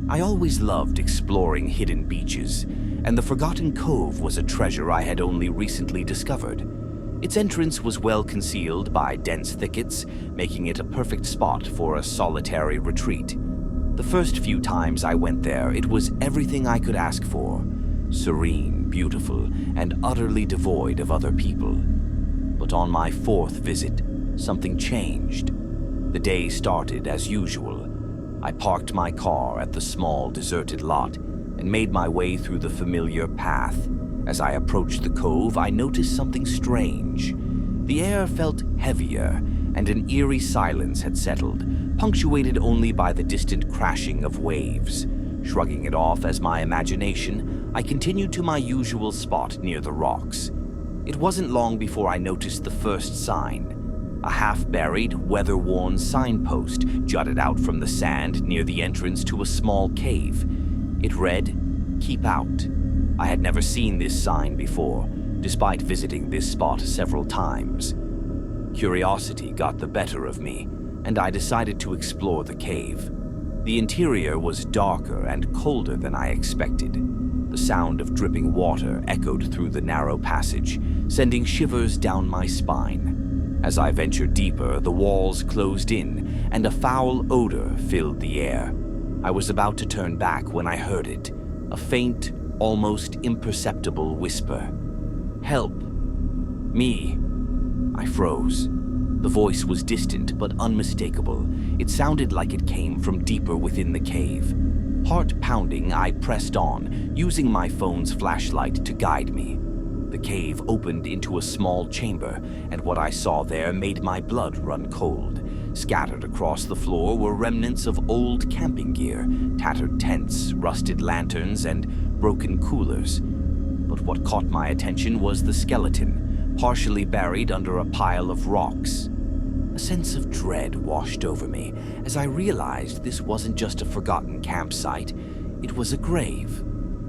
I always loved exploring hidden beaches, and the Forgotten Cove was a treasure I had only recently discovered. Its entrance was well concealed by dense thickets, making it a perfect spot for a solitary retreat. The first few times I went there, it was everything I could ask for. Serene, beautiful, and utterly devoid of other people. But on my fourth visit, something changed. The day started as usual. I parked my car at the small, deserted lot and made my way through the familiar path. As I approached the cove, I noticed something strange. The air felt heavier, and an eerie silence had settled, punctuated only by the distant crashing of waves. Shrugging it off as my imagination, I continued to my usual spot near the rocks. It wasn't long before I noticed the first sign. A half-buried, weather-worn signpost jutted out from the sand near the entrance to a small cave. It read, "Keep out." I had never seen this sign before, despite visiting this spot several times. Curiosity got the better of me, and I decided to explore the cave. The interior was darker and colder than I expected. The sound of dripping water echoed through the narrow passage, sending shivers down my spine. As I ventured deeper, the walls closed in, and a foul odor filled the air. I was about to turn back when I heard it, a faint, almost imperceptible whisper. "Help! Me!" I froze. The voice was distant but unmistakable. It sounded like it came from deeper within the cave. Heart pounding, I pressed on, using my phone's flashlight to guide me. The cave opened into a small chamber, and what I saw there made my blood run cold. Scattered across the floor were remnants of old camping gear, tattered tents, rusted lanterns, and broken coolers. But what caught my attention was the skeleton, partially buried under a pile of rocks. A sense of dread washed over me as I realized this wasn't just a forgotten campsite, it was a grave.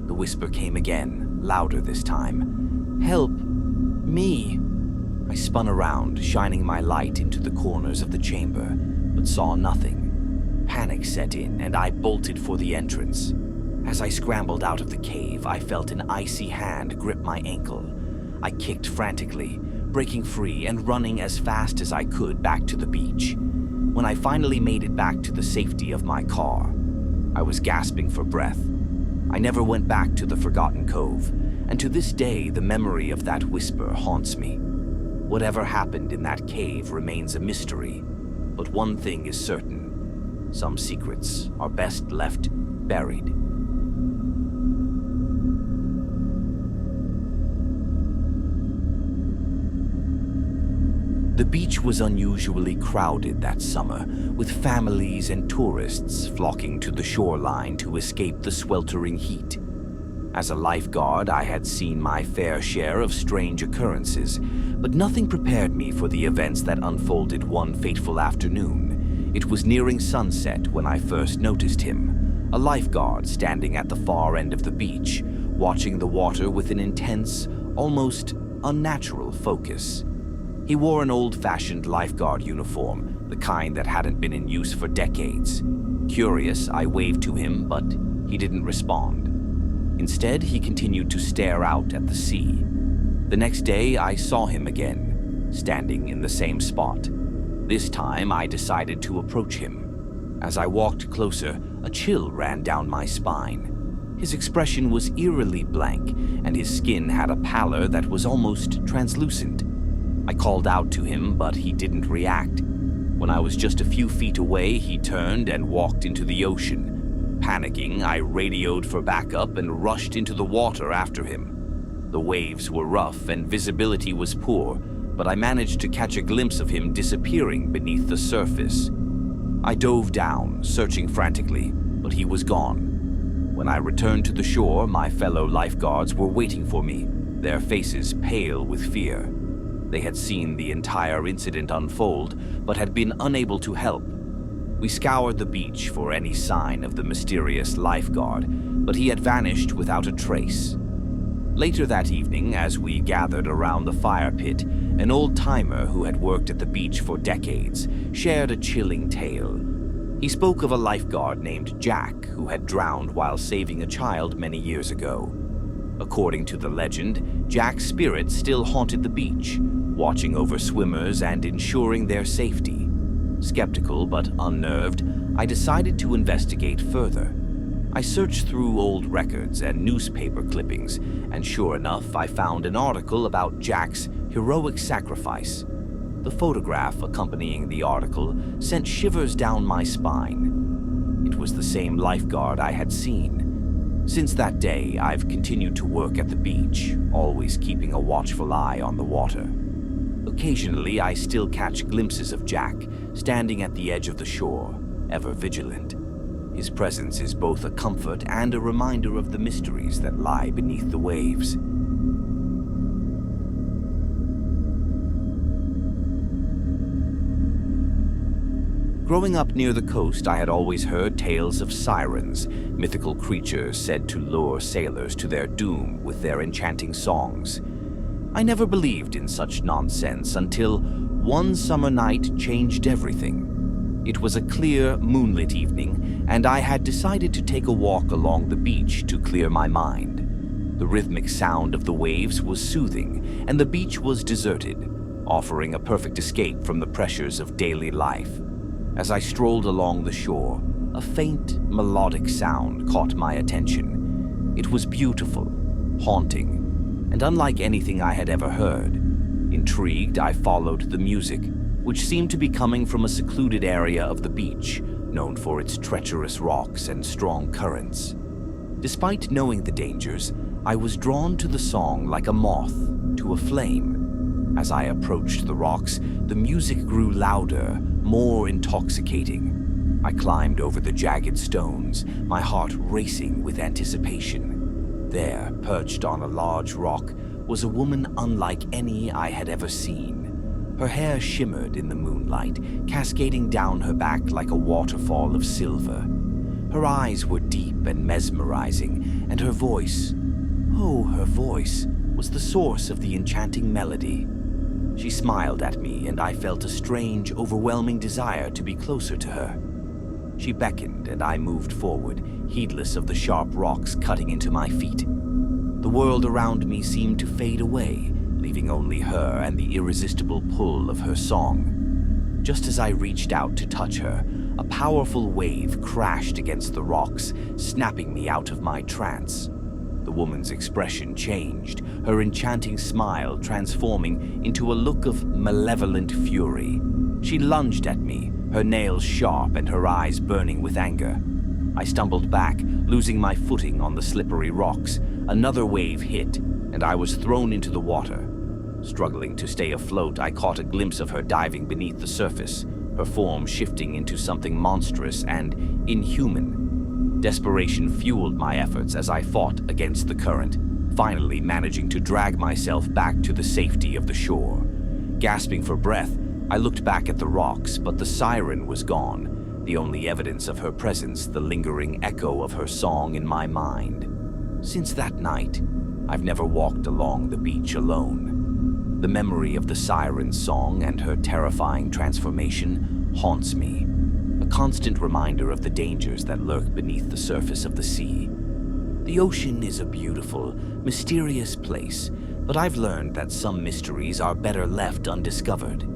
The whisper came again, louder this time. "Help! Me!" I spun around, shining my light into the corners of the chamber, but saw nothing. Panic set in, and I bolted for the entrance. As I scrambled out of the cave, I felt an icy hand grip my ankle. I kicked frantically, breaking free and running as fast as I could back to the beach. When I finally made it back to the safety of my car, I was gasping for breath. I never went back to the Forgotten Cove, and to this day the memory of that whisper haunts me. Whatever happened in that cave remains a mystery, but one thing is certain: some secrets are best left buried. The beach was unusually crowded that summer, with families and tourists flocking to the shoreline to escape the sweltering heat. As a lifeguard, I had seen my fair share of strange occurrences, but nothing prepared me for the events that unfolded one fateful afternoon. It was nearing sunset when I first noticed him, a lifeguard standing at the far end of the beach, watching the water with an intense, almost unnatural focus. He wore an old-fashioned lifeguard uniform, the kind that hadn't been in use for decades. Curious, I waved to him, but he didn't respond. Instead, he continued to stare out at the sea. The next day, I saw him again, standing in the same spot. This time, I decided to approach him. As I walked closer, a chill ran down my spine. His expression was eerily blank, and his skin had a pallor that was almost translucent. I called out to him, but he didn't react. When I was just a few feet away, he turned and walked into the ocean. Panicking, I radioed for backup and rushed into the water after him. The waves were rough and visibility was poor, but I managed to catch a glimpse of him disappearing beneath the surface. I dove down, searching frantically, but he was gone. When I returned to the shore, my fellow lifeguards were waiting for me, their faces pale with fear. They had seen the entire incident unfold, but had been unable to help. We scoured the beach for any sign of the mysterious lifeguard, but he had vanished without a trace. Later that evening, as we gathered around the fire pit, an old-timer who had worked at the beach for decades shared a chilling tale. He spoke of a lifeguard named Jack who had drowned while saving a child many years ago. According to the legend, Jack's spirit still haunted the beach, watching over swimmers and ensuring their safety. Skeptical but unnerved, I decided to investigate further. I searched through old records and newspaper clippings, and sure enough, I found an article about Jack's heroic sacrifice. The photograph accompanying the article sent shivers down my spine. It was the same lifeguard I had seen. Since that day, I've continued to work at the beach, always keeping a watchful eye on the water. Occasionally, I still catch glimpses of Jack, standing at the edge of the shore, ever vigilant. His presence is both a comfort and a reminder of the mysteries that lie beneath the waves. Growing up near the coast, I had always heard tales of sirens, mythical creatures said to lure sailors to their doom with their enchanting songs. I never believed in such nonsense until one summer night changed everything. It was a clear, moonlit evening, and I had decided to take a walk along the beach to clear my mind. The rhythmic sound of the waves was soothing, and the beach was deserted, offering a perfect escape from the pressures of daily life. As I strolled along the shore, a faint, melodic sound caught my attention. It was beautiful, haunting, and unlike anything I had ever heard. Intrigued, I followed the music, which seemed to be coming from a secluded area of the beach, known for its treacherous rocks and strong currents. Despite knowing the dangers, I was drawn to the song like a moth to a flame. As I approached the rocks, the music grew louder, more intoxicating. I climbed over the jagged stones, my heart racing with anticipation. There, perched on a large rock, was a woman unlike any I had ever seen. Her hair shimmered in the moonlight, cascading down her back like a waterfall of silver. Her eyes were deep and mesmerizing, and her voice, her voice, was the source of the enchanting melody. She smiled at me, and I felt a strange, overwhelming desire to be closer to her. She beckoned, and I moved forward, heedless of the sharp rocks cutting into my feet. The world around me seemed to fade away, leaving only her and the irresistible pull of her song. Just as I reached out to touch her, a powerful wave crashed against the rocks, snapping me out of my trance. The woman's expression changed, her enchanting smile transforming into a look of malevolent fury. She lunged at me, her nails sharp and her eyes burning with anger. I stumbled back, losing my footing on the slippery rocks. Another wave hit, and I was thrown into the water. Struggling to stay afloat, I caught a glimpse of her diving beneath the surface, her form shifting into something monstrous and inhuman. Desperation fueled my efforts as I fought against the current, finally managing to drag myself back to the safety of the shore. Gasping for breath, I looked back at the rocks, but the siren was gone, the only evidence of her presence the lingering echo of her song in my mind. Since that night, I've never walked along the beach alone. The memory of the siren's song and her terrifying transformation haunts me, a constant reminder of the dangers that lurk beneath the surface of the sea. The ocean is a beautiful, mysterious place, but I've learned that some mysteries are better left undiscovered.